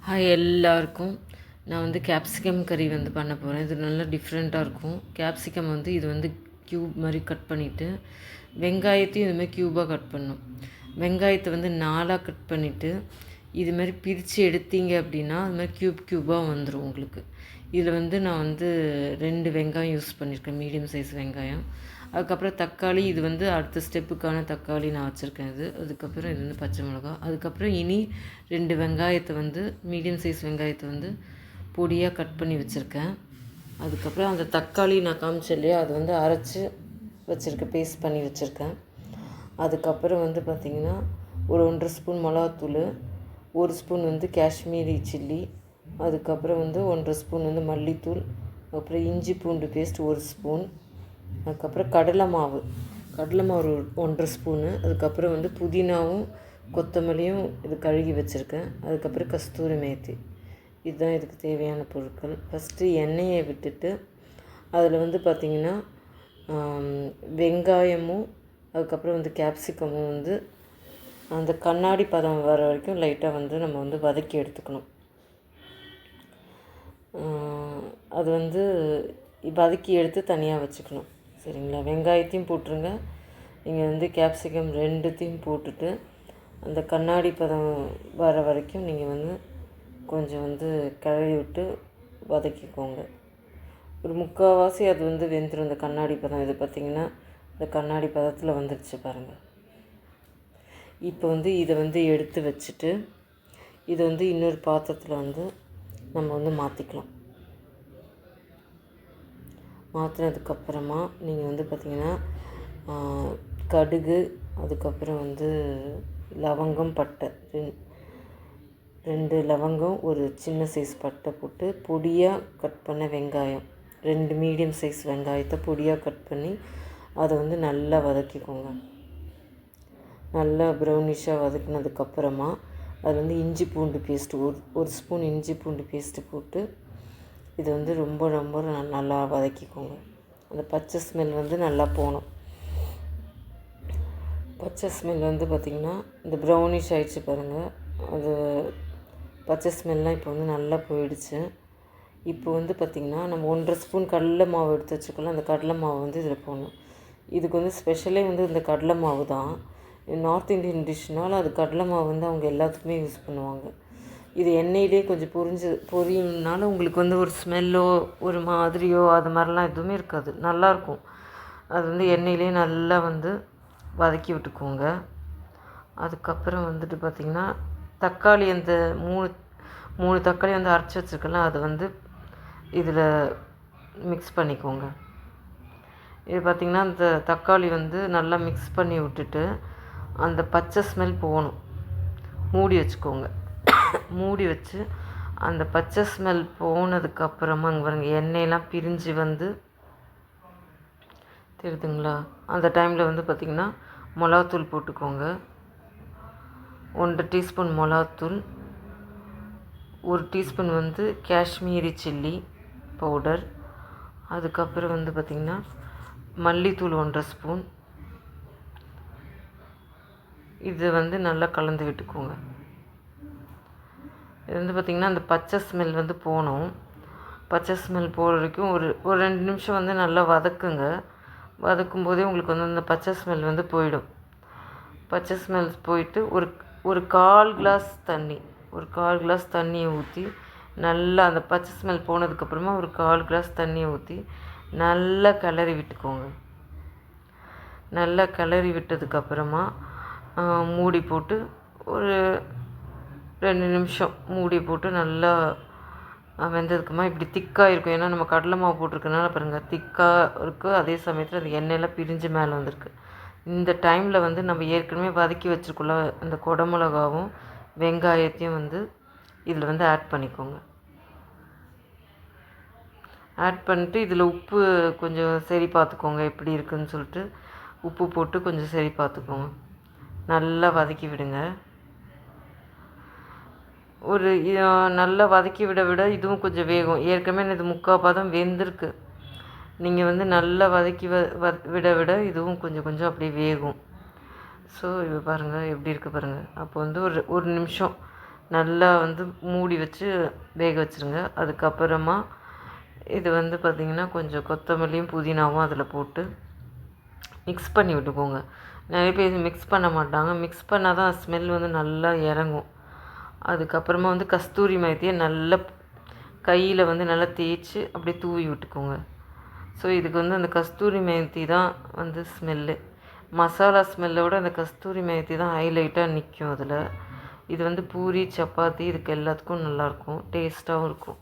Hi எல்லாருக்கும். நான் வந்து கேப்சிகம் கறி வந்து பண்ண போகிறேன். இது நல்லா டிஃப்ரெண்ட்டாக இருக்கும். கேப்சிகம் வந்து இது வந்து க்யூப் மாதிரி கட் பண்ணிவிட்டு, வெங்காயத்தையும் இதுமாதிரி க்யூபாக கட் பண்ணணும். வெங்காயத்தை வந்து 4ஆக கட் பண்ணிவிட்டு, இது மாதிரி பிரித்து எடுத்தீங்க அப்படின்னா அது மாதிரி க்யூபாக வந்துடும் உங்களுக்கு. இதில் வந்து நான் வந்து 2 வெங்காயம் யூஸ் பண்ணியிருக்கேன், மீடியம் சைஸ் வெங்காயம். அதுக்கப்புறம் தக்காளி, இது வந்து அடுத்த ஸ்டெப்புக்கான தக்காளி நான் வச்சுருக்கேன் இது. அதுக்கப்புறம் இது வந்து பச்சை மிளகா. அதுக்கப்புறம் இனி 2 வெங்காயத்தை வந்து மீடியம் சைஸ் வெங்காயத்தை வந்து பொடியாக கட் பண்ணி வச்சுருக்கேன். அதுக்கப்புறம் அந்த தக்காளி நான் காமிச்சேன் இல்லையா, அது வந்து அரைச்சி வச்சுருக்கேன், பேஸ்ட் பண்ணி வச்சுருக்கேன். அதுக்கப்புறம் வந்து பார்த்திங்கன்னா ஒரு 1.5 ஸ்பூன் மிளகாத்தூள், 1 ஸ்பூன் வந்து காஷ்மீரி சில்லி, அதுக்கப்புறம் வந்து 1.5 ஸ்பூன் வந்து மல்லித்தூள், அப்புறம் இஞ்சி பூண்டு பேஸ்ட் 1 ஸ்பூன், அதுக்கப்புறம் கடலை மாவு ஒரு 1.5 ஸ்பூனு, அதுக்கப்புறம் வந்து புதினாவும் கொத்தமல்லியும் இது கழுகி வச்சுருக்கேன். அதுக்கப்புறம் கஸ்தூரி மேத்தி. இதுதான் இதுக்கு தேவையான பொருட்கள். ஃபஸ்ட்டு எண்ணெயை விட்டுட்டு அதில் வந்து பார்த்திங்கன்னா வெங்காயமும் அதுக்கப்புறம் வந்து கேப்சிகமும் வந்து அந்த கண்ணாடி பதம் வர வரைக்கும் லைட்டாக வந்து நம்ம வந்து வதக்கி எடுத்துக்கணும். அது வந்து வதக்கி எடுத்து தனியாக வச்சுக்கணும். சரிங்களா? வெங்காயத்தையும் போட்டுருங்க, நீங்கள் வந்து கேப்சிகம் 2த்தையும் போட்டுட்டு அந்த கண்ணாடி பதம் வர வரைக்கும் நீங்கள் வந்து கொஞ்சம் வந்து கிளறி விட்டு வதக்கிக்கோங்க. ஒரு 3/4 அது வந்து வெந்துடும் இந்த கண்ணாடி பதம். இது பார்த்திங்கன்னா இந்த கண்ணாடி பதத்தில் வந்துடுச்சு பாருங்கள். இப்போ வந்து இதை வந்து எடுத்து வச்சுட்டு இதை வந்து இன்னொரு பாத்திரத்தில் வந்து நம்ம வந்து மாற்றிக்கலாம். மாற்றினதுக்கப்புறமா நீங்கள் வந்து பார்த்திங்கன்னா கடுகு, அதுக்கப்புறம் வந்து லவங்கம், பட்டை, 2 லவங்கம், ஒரு சின்ன சைஸ் பட்டை போட்டு பொடியாக கட் பண்ண வெங்காயம், 2 மீடியம் சைஸ் வெங்காயத்தை பொடியாக கட் பண்ணி அதை வந்து நல்லா வதக்கிக்கோங்க. நல்லா ப்ரௌனிஷாக வதக்கினதுக்கப்புறமா அது வந்து இஞ்சி பூண்டு பேஸ்ட்டு ஒரு ஸ்பூன் இஞ்சி பூண்டு பேஸ்ட்டு போட்டு இது வந்து ரொம்ப ரொம்ப நல்லா வதக்கிக்கோங்க. அந்த பச்சை ஸ்மெல் வந்து நல்லா போகணும். பச்சை ஸ்மெல் வந்து பார்த்திங்கன்னா இந்த ப்ரௌனிஷ் ஆகிடுச்சு பாருங்கள். அது பச்சை ஸ்மெல்லாம் இப்போ வந்து நல்லா போயிடுச்சு. இப்போ வந்து பார்த்திங்கன்னா நம்ம 1.5 ஸ்பூன் கடலை மாவு எடுத்து வச்சுக்கலாம். அந்த கடலை மாவு வந்து இதில் போடணும். இதுக்கு வந்து ஸ்பெஷலே வந்து இந்த கடலை மாவு தான். நார்த் இந்தியன் டிஷ்னால் அது கடலை மாவு வந்து அவங்க எல்லாத்துக்குமே யூஸ் பண்ணுவாங்க. இது எண்ணெயிலே கொஞ்சம் பொரியும்னால உங்களுக்கு வந்து ஒரு ஸ்மெல்லோ ஒரு மாதிரியோ அது மாதிரிலாம் எதுவுமே இருக்காது, நல்லாயிருக்கும். அது வந்து எண்ணெயிலே நல்லா வந்து வதக்கி விட்டுக்கோங்க. அதுக்கப்புறம் வந்துட்டு பார்த்திங்கன்னா தக்காளி, அந்த 3 தக்காளி வந்து அரைச்சி வச்சுருக்கலாம், அதை வந்து இதில் மிக்ஸ் பண்ணிக்கோங்க. இது பார்த்திங்கன்னா அந்த தக்காளி வந்து நல்லா மிக்ஸ் பண்ணி விட்டுட்டு அந்த பச்சை ஸ்மெல் போகணும். மூடி வச்சுக்கோங்க. மூடி வச்சு அந்த பச்சை ஸ்மெல் போனதுக்கப்புறமா அங்கே பாருங்கள் எண்ணெயெல்லாம் பிரிஞ்சு வந்து தெரியுதுங்களா? அந்த டைமில் வந்து பார்த்திங்கன்னா மிளகாத்தூள் போட்டுக்கோங்க. 1 டீஸ்பூன் மிளகாத்தூள், 1 டீஸ்பூன் வந்து காஷ்மீரி சில்லி பவுடர், அதுக்கப்புறம் வந்து பார்த்திங்கன்னா மல்லித்தூள் 1.5 ஸ்பூன். இது வந்து நல்லா கலந்து விட்டுக்கோங்க. இது வந்து பார்த்திங்கன்னா அந்த பச்சை ஸ்மெல் வந்து போகணும். பச்சை ஸ்மெல் போகிற வரைக்கும் ஒரு 2 நிமிஷம் வந்து நல்லா வதக்குங்க. வதக்கும் போதே உங்களுக்கு வந்து அந்த பச்சை ஸ்மெல் வந்து போயிடும். பச்சை ஸ்மெல் போயிட்டு ஒரு 1/4 கிளாஸ் தண்ணியை ஊற்றி நல்லா அந்த பச்சை ஸ்மெல் போனதுக்கப்புறமா ஒரு 1/4 கிளாஸ் தண்ணியை ஊற்றி நல்லா கிளறி விட்டுக்கோங்க. நல்லா கிளறி விட்டதுக்கப்புறமா மூடி போட்டு ஒரு 2 நிமிஷம் மூடி போட்டு நல்லா வெந்ததுக்குமா இப்படி திக்காக இருக்கும். ஏன்னா நம்ம கடலை மாவு போட்டிருக்கனால பாருங்கள் திக்காக இருக்குது. அதே சமயத்தில் அந்த எண்ணெயெல்லாம் பிரிஞ்சு மேலே வந்திருக்கு. இந்த டைமில் வந்து நம்ம ஏற்கனவே வதக்கி வச்சுருக்குள்ள அந்த குடமிளகாவும் வெங்காயத்தையும் வந்து இதில் வந்து ஆட் பண்ணிக்கோங்க. ஆட் பண்ணிட்டு இதில் உப்பு கொஞ்சம் சரி பார்த்துக்கோங்க, எப்படி இருக்குதுன்னு சொல்லிட்டு உப்பு போட்டு கொஞ்சம் சரி பார்த்துக்கோங்க. நல்லா வதக்கி விடுங்க. நல்லா வதக்கி விட இதுவும் கொஞ்சம் வேகும். ஏற்கனவே இது 3/4 பதம் வெந்திருக்கு. நீங்கள் வந்து நல்லா வதக்கி விட இதுவும் கொஞ்சம் அப்படியே வேகும். ஸோ இது பாருங்கள் எப்படி இருக்குது பாருங்கள். அப்போ வந்து ஒரு நிமிஷம் நல்லா வந்து மூடி வச்சு வேக வச்சுருங்க. அதுக்கப்புறமா இது வந்து பார்த்திங்கன்னா கொஞ்சம் கொத்தமல்லியும் புதினாவும் அதில் போட்டு மிக்ஸ் பண்ணி விட்டுக்கோங்க. நிறைய பேர் மிக்ஸ் பண்ண மாட்டாங்க. மிக்ஸ் பண்ணால் தான் ஸ்மெல் வந்து நல்லா இறங்கும். அதுக்கப்புறமா வந்து கஸ்தூரி மேத்தியை நல்லா கையில் வந்து நல்லா தேய்ச்சி அப்படியே தூவி விட்டுக்கோங்க. ஸோ இதுக்கு வந்து அந்த கஸ்தூரி மேத்தி தான் வந்து ஸ்மெல்லு. மசாலா ஸ்மெல்லை விட அந்த கஸ்தூரி மேத்தி தான் ஹைலைட்டாக நிற்கும் அதில். இது வந்து பூரி, சப்பாத்தி இதுக்கு எல்லாத்துக்கும் நல்லாயிருக்கும், டேஸ்ட்டாகவும் இருக்கும்.